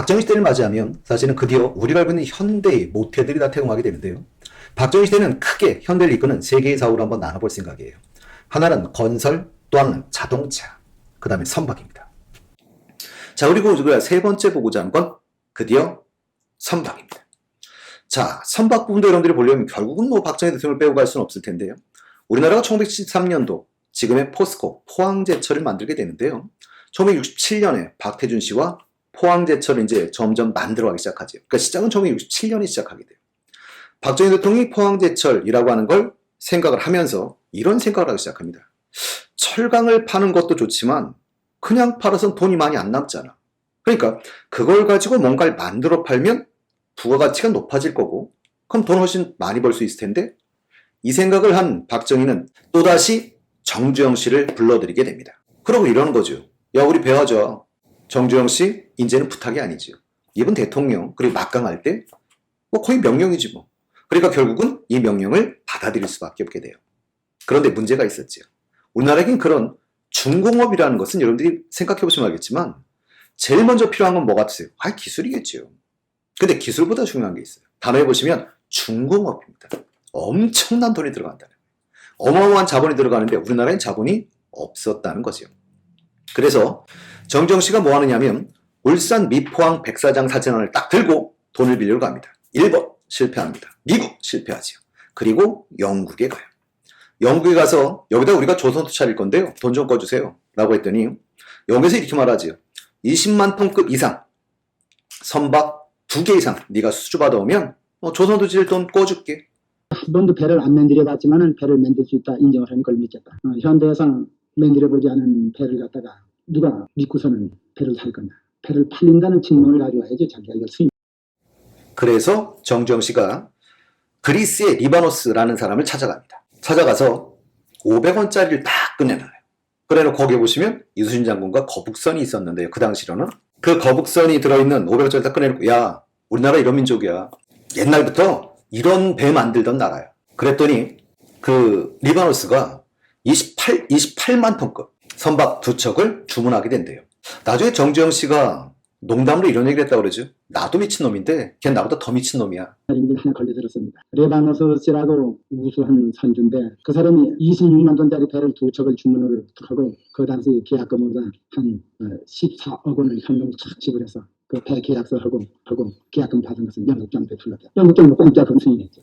박정희 시대를 맞이하면 사실은 드디어 우리가 알고 있는 현대의 모태들이 다 태동하게 되는데요. 박정희 시대는 크게 현대를 이끄는 세 개의 사업으로 한번 나눠볼 생각이에요. 하나는 건설, 또 하나는 자동차, 그 다음에 선박입니다. 자, 그리고 우리가 세 번째 보고자 하는 건 드디어 선박입니다. 자, 선박 부분도 여러분들이 보려면 결국은 뭐 박정희 대통령을 빼고 갈 수는 없을 텐데요. 우리나라가 1973년도 지금의 포스코, 포항제철을 만들게 되는데요. 1967년에 박태준 씨와 포항제철을 이제 점점 만들어가기 시작하죠. 그러니까 시작은 1967년에 시작하게 돼요. 박정희 대통령이 포항제철이라고 하는 걸 생각을 하면서 이런 생각을 하기 시작합니다. 철강을 파는 것도 좋지만 그냥 팔아서는 돈이 많이 안 남잖아. 그러니까 그걸 가지고 뭔가를 만들어 팔면 부가가치가 높아질 거고 그럼 돈 훨씬 많이 벌 수 있을 텐데 이 생각을 한 박정희는 또다시 정주영 씨를 불러들이게 됩니다. 그러고 이러는 거죠. 야, 우리 배워줘. 정주영 씨, 이제는 부탁이 아니죠. 이분 대통령, 그리고 막강할 때 뭐 거의 명령이지 뭐. 그러니까 결국은 이 명령을 받아들일 수밖에 없게 돼요. 그런데 문제가 있었죠. 우리나라에겐 그런 중공업이라는 것은 여러분들이 생각해 보시면 알겠지만 제일 먼저 필요한 건 뭐 같으세요? 기술이겠죠. 근데 기술보다 중요한 게 있어요. 단어에 보시면 중공업입니다. 엄청난 돈이 들어간다는 거예요. 어마어마한 자본이 들어가는데 우리나라엔 자본이 없었다는 거죠. 그래서 정주영 씨가 뭐 하느냐면 울산 미포항 백사장 사진원을 딱 들고 돈을 빌리러 갑니다. 1번 실패합니다. 미국 실패하지요. 그리고 영국에 가요. 영국에 가서 여기다 우리가 조선도 차릴 건데요. 돈 좀 꺼주세요. 라고 했더니 여기서 이렇게 말하지요. 20만 톤급 이상 선박 2개 이상 네가 수주 받아오면 조선도 지을 돈 꺼줄게. 한 번도 배를 안 만들어봤지만 배를 만들 수 있다 인정을 하니까 믿겠다. 현대에서 만들어보지 않은 배를 갖다가 누가 믿고서는 배를 살 거냐. 배를 팔린다는 측면을 가지고 와야지 자기가 이걸 수입. 그래서 정주영 씨가 그리스의 리바노스라는 사람을 찾아갑니다. 찾아가서 500원짜리를 딱 꺼내놔요. 그래놓고 거기에 보시면 이순신 장군과 거북선이 있었는데요. 그 당시로는 그 거북선이 들어있는 500원짜리 딱 꺼내놓고 야, 우리나라 이런 민족이야. 옛날부터 이런 배 만들던 나라야. 그랬더니 그 리바노스가 28만 톤급 선박 2척을 주문하게 된대요. 나중에 정주영 씨가 농담으로 이런 얘기를 했다고 그러죠. 나도 미친놈인데 걔 나보다 더 미친놈이야. 하나 걸려들었습니다. 레바노스 씨라고 우수한 선주인데 그 사람이 26만 돈짜리 배를 2척을 주문을 하고 그 당시 계약금으로 한 14억 원을 현금을 착 지불해서 그 배 계약서하고 계약금 받은 것은 영국 정부에 불렀다. 영국 정부 공짜금 승인했죠.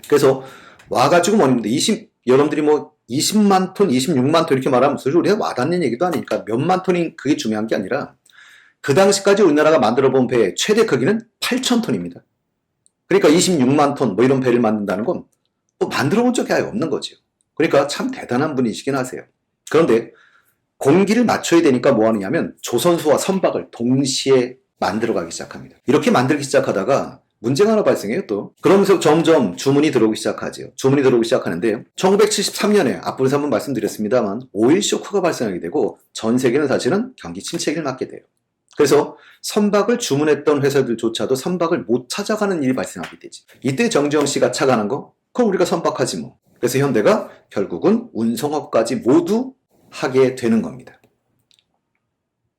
그래서 와가지고 뭐입니다. 여러분들이 뭐 20만 톤, 26만 톤 이렇게 말하면 사실 우리가 와닿는 얘기도 아니니까 몇만 톤이 그게 중요한 게 아니라 그 당시까지 우리나라가 만들어본 배의 최대 크기는 8,000톤입니다. 그러니까 26만 톤 뭐 이런 배를 만든다는 건 뭐 만들어본 적이 아예 없는 거죠. 그러니까 참 대단한 분이시긴 하세요. 그런데 공기를 맞춰야 되니까 뭐 하느냐면 조선소와 선박을 동시에 만들어가기 시작합니다. 이렇게 만들기 시작하다가 문제가 하나 발생해요 또. 그러면서 점점 주문이 들어오기 시작하죠. 주문이 들어오기 시작하는데 1973년에 앞부분에서 한번 말씀드렸습니다만 오일 쇼크가 발생하게 되고 전 세계는 사실은 경기 침체기를 맞게 돼요. 그래서 선박을 주문했던 회사들조차도 선박을 못 찾아가는 일이 발생하게 되지. 이때 정주영 씨가 착안한 거? 그럼 우리가 선박하지 뭐. 그래서 현대가 결국은 운송업까지 모두 하게 되는 겁니다.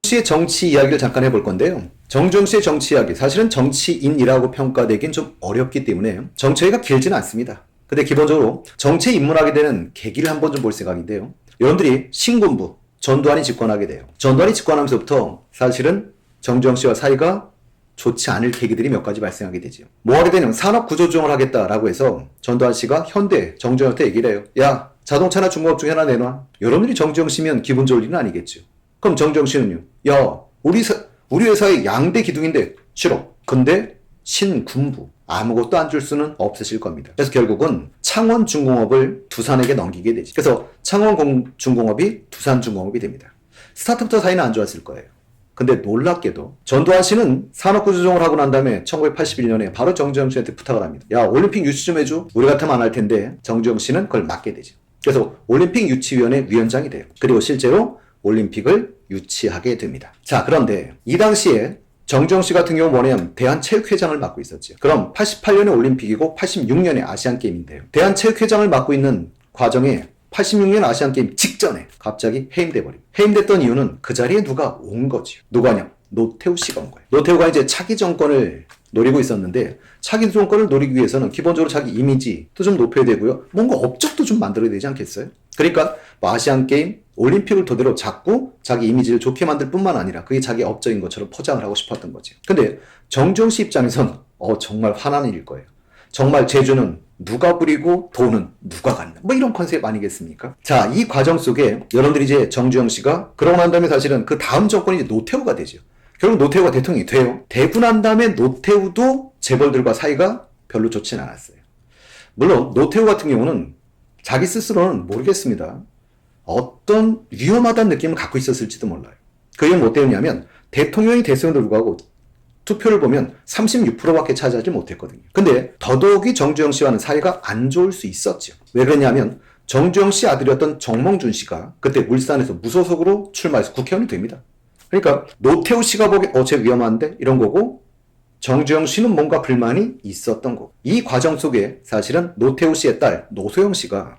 씨의 정치 이야기를 잠깐 해볼 건데요. 정주영 씨의 정치 이야기, 사실은 정치인이라고 평가되긴 좀 어렵기 때문에 정치가 길지는 않습니다. 근데 기본적으로 정치에 입문하게 되는 계기를 한번 좀 볼 생각인데요. 여러분들이 신군부, 전두환이 집권하게 돼요. 전두환이 집권하면서부터 사실은 정주영 씨와 사이가 좋지 않을 계기들이 몇 가지 발생하게 되죠. 뭐 하게 되냐면 산업구조조정을 하겠다라고 해서 전두환 씨가 현대 정주영한테 얘기를 해요. 야, 자동차나 중공업 중에 하나 내놔. 여러분들이 정주영 씨면 기분 좋을 일은 아니겠죠. 그럼 정주영 씨는요. 야, 우리 회사의 양대 기둥인데 싫어. 근데 신군부 아무것도 안 줄 수는 없으실 겁니다. 그래서 결국은 창원중공업을 두산에게 넘기게 되지. 그래서 창원중공업이 두산중공업이 됩니다. 스타트부터 사이는 안 좋았을 거예요. 근데 놀랍게도 전두환 씨는 산업구조조정을 하고 난 다음에 1981년에 바로 정주영 씨한테 부탁을 합니다. 야, 올림픽 유치 좀 해줘. 우리 같으면 안 할 텐데 정주영 씨는 그걸 맡게 되죠. 그래서 올림픽 유치위원회 위원장이 돼요. 그리고 실제로 올림픽을 유치하게 됩니다. 자, 그런데 이 당시에 정주영 씨 같은 경우 뭐냐면 대한체육회장을 맡고 있었죠. 그럼 88년에 올림픽이고 86년에 아시안게임인데요. 대한체육회장을 맡고 있는 과정에 86년 아시안게임 직전에 갑자기 해임돼 버립니다. 해임됐던 이유는 그 자리에 누가 온 거지요. 누가냐? 노태우 씨가 온 거예요. 노태우가 이제 차기 정권을 노리고 있었는데 차기 정권을 노리기 위해서는 기본적으로 자기 이미지도 좀 높여야 되고요. 뭔가 업적도 좀 만들어야 되지 않겠어요? 그러니까 뭐 아시안게임, 올림픽을 토대로 자꾸 자기 이미지를 좋게 만들 뿐만 아니라 그게 자기 업적인 것처럼 포장을 하고 싶었던 거지. 근데 정주영 씨 입장에선 정말 화나는 일일 거예요. 정말 제주는 누가 부리고 돈은 누가 갖나 뭐 이런 컨셉 아니겠습니까? 자, 이 과정 속에 여러분들이 이제 정주영 씨가 그러고 난 다음에 사실은 그 다음 정권이 이제 노태우가 되죠. 결국 노태우가 대통령이 돼요. 되고 난 다음에 노태우도 재벌들과 사이가 별로 좋진 않았어요. 물론 노태우 같은 경우는 자기 스스로는 모르겠습니다. 어떤 위험하다는 느낌을 갖고 있었을지도 몰라요. 그게 뭐 때문이냐면 대통령이 됐음에도 불구하고 투표를 보면 36%밖에 차지하지 못했거든요. 근데 더더욱이 정주영 씨와는 사이가 안 좋을 수 있었죠. 왜 그러냐면 정주영 씨 아들이었던 정몽준 씨가 그때 울산에서 무소속으로 출마해서 국회의원이 됩니다. 그러니까 노태우 씨가 보기에 쟤 위험한데? 이런 거고 정주영 씨는 뭔가 불만이 있었던 거고 이 과정 속에 사실은 노태우 씨의 딸 노소영 씨가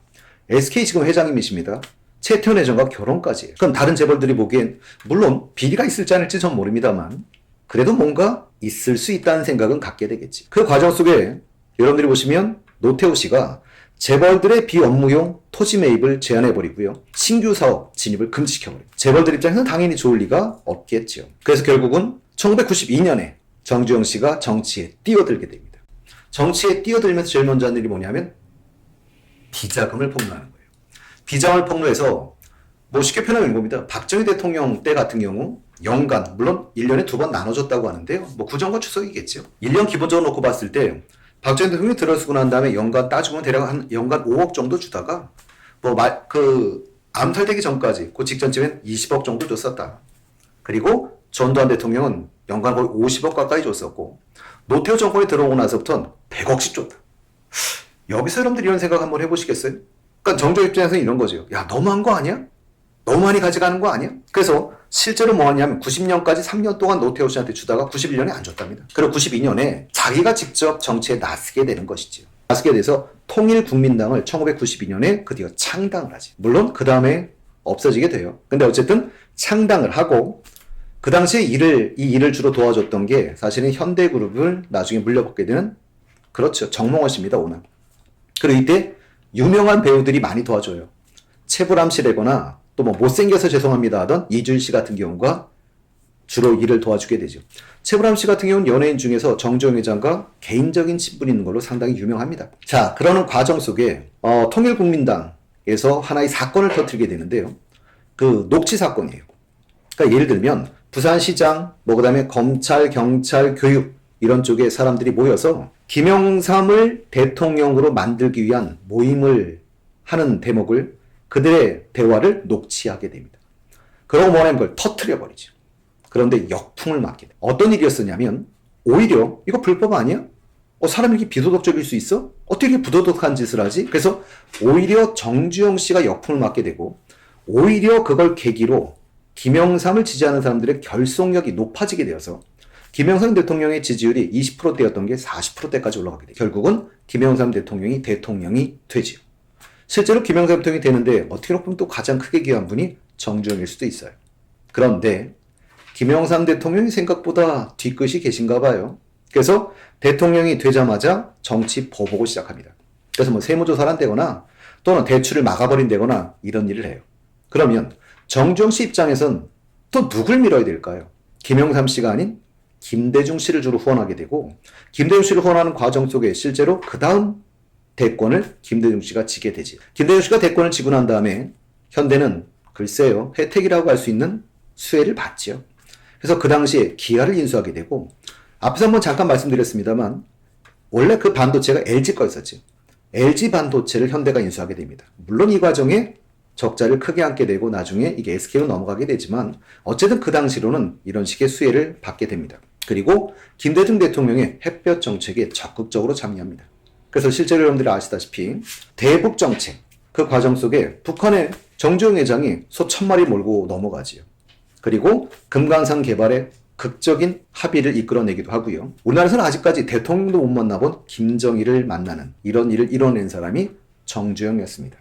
SK 지금 회장님이십니다. 최태원 회장과 결혼까지 해요. 그럼 다른 재벌들이 보기엔 물론 비리가 있을지 아닐지 전 모릅니다만 그래도 뭔가 있을 수 있다는 생각은 갖게 되겠지. 그 과정 속에 여러분들이 보시면 노태우 씨가 재벌들의 비업무용 토지 매입을 제한해버리고요. 신규 사업 진입을 금지시켜버려요. 재벌들 입장에서는 당연히 좋을 리가 없겠죠. 그래서 결국은 1992년에 정주영 씨가 정치에 뛰어들게 됩니다. 정치에 뛰어들면서 제일 먼저 한 일이 뭐냐면 비자금을 폭로하는 거예요. 비자금을 폭로해서 뭐 쉽게 표현하면 이겁니다. 박정희 대통령 때 같은 경우 연간 물론 1년에 2번 나눠줬다고 하는데요. 뭐 구정과 추석이겠죠. 1년 기본적으로 놓고 봤을 때 박정희 대통령이 들어서고 난 다음에 연간 따지면 대략 한 연간 5억 정도 주다가 암살되기 전까지 그 직전쯤엔 20억 정도 줬었다. 그리고 전두환 대통령은 연간 거의 50억 가까이 줬었고 노태우 정권이 들어오고 나서부터는 100억씩 줬다. 여기서 여러분들이 이런 생각 한번 해보시겠어요? 그러니까 정조 입장에서는 이런 거죠. 야, 너무한 거 아니야? 너무 많이 가져가는 거 아니야? 그래서 실제로 뭐 하냐면 90년까지 3년 동안 노태우 씨한테 주다가 91년에 안 줬답니다. 그리고 92년에 자기가 직접 정치에 나서게 되는 것이죠. 나서게 돼서 통일국민당을 1992년에 드디어 창당을 하지. 물론 그 다음에 없어지게 돼요. 근데 어쨌든 창당을 하고 그 당시에 이 일을 주로 도와줬던 게 사실은 현대그룹을 나중에 물려받게 되는 그렇죠. 정몽원 씨입니다. 오늘. 그리고 이때 유명한 배우들이 많이 도와줘요. 최불암 씨라거나 또 뭐 못생겨서 죄송합니다 하던 이주일 씨 같은 경우가 주로 일을 도와주게 되죠. 최불암 씨 같은 경우는 연예인 중에서 정주영 회장과 개인적인 친분이 있는 걸로 상당히 유명합니다. 자, 그러는 과정 속에 통일국민당에서 하나의 사건을 터뜨리게 되는데요. 그 녹취 사건이에요. 그러니까 예를 들면 부산시장, 그다음에 검찰, 경찰, 교육 이런 쪽에 사람들이 모여서 김영삼을 대통령으로 만들기 위한 모임을 하는 대목을 그들의 대화를 녹취하게 됩니다. 그러고 뭐냐면 그걸 터뜨려버리죠. 그런데 역풍을 맞게 돼요. 어떤 일이었었냐면 오히려 이거 불법 아니야? 사람이 이렇게 비도덕적일 수 있어? 어떻게 이렇게 부도덕한 짓을 하지? 그래서 오히려 정주영 씨가 역풍을 맞게 되고 오히려 그걸 계기로 김영삼을 지지하는 사람들의 결속력이 높아지게 되어서 김영삼 대통령의 지지율이 20%대였던 게 40%대까지 올라가게 돼요. 결국은 김영삼 대통령이 되지요. 실제로 김영삼 대통령이 되는데 어떻게 보면 또 가장 크게 기여한 분이 정주영일 수도 있어요. 그런데 김영삼 대통령이 생각보다 뒤끝이 계신가 봐요. 그래서 대통령이 되자마자 정치 보복을 시작합니다. 그래서 뭐 세무조사를 한다거나 또는 대출을 막아버린다거나 이런 일을 해요. 그러면 정주영 씨 입장에선 또 누굴 밀어야 될까요? 김영삼 씨가 아닌 김대중 씨를 주로 후원하게 되고 김대중 씨를 후원하는 과정 속에 실제로 그 다음 대권을 김대중 씨가 지게 되지. 김대중 씨가 대권을 지고 난 다음에 현대는 글쎄요 혜택이라고 할 수 있는 수혜를 받지요. 그래서 그 당시에 기아를 인수하게 되고 앞에서 한번 잠깐 말씀드렸습니다만 원래 그 반도체가 LG 거였었죠. LG 반도체를 현대가 인수하게 됩니다. 물론 이 과정에 적자를 크게 안게 되고 나중에 이게 SK로 넘어가게 되지만 어쨌든 그 당시로는 이런 식의 수혜를 받게 됩니다. 그리고 김대중 대통령의 햇볕 정책에 적극적으로 참여합니다. 그래서 실제로 여러분들이 아시다시피 대북 정책 그 과정 속에 북한의 정주영 회장이 소 1000마리 몰고 넘어가지요. 그리고 금강산 개발에 극적인 합의를 이끌어내기도 하고요. 우리나라에서는 아직까지 대통령도 못 만나본 김정일을 만나는 이런 일을 이뤄낸 사람이 정주영이었습니다.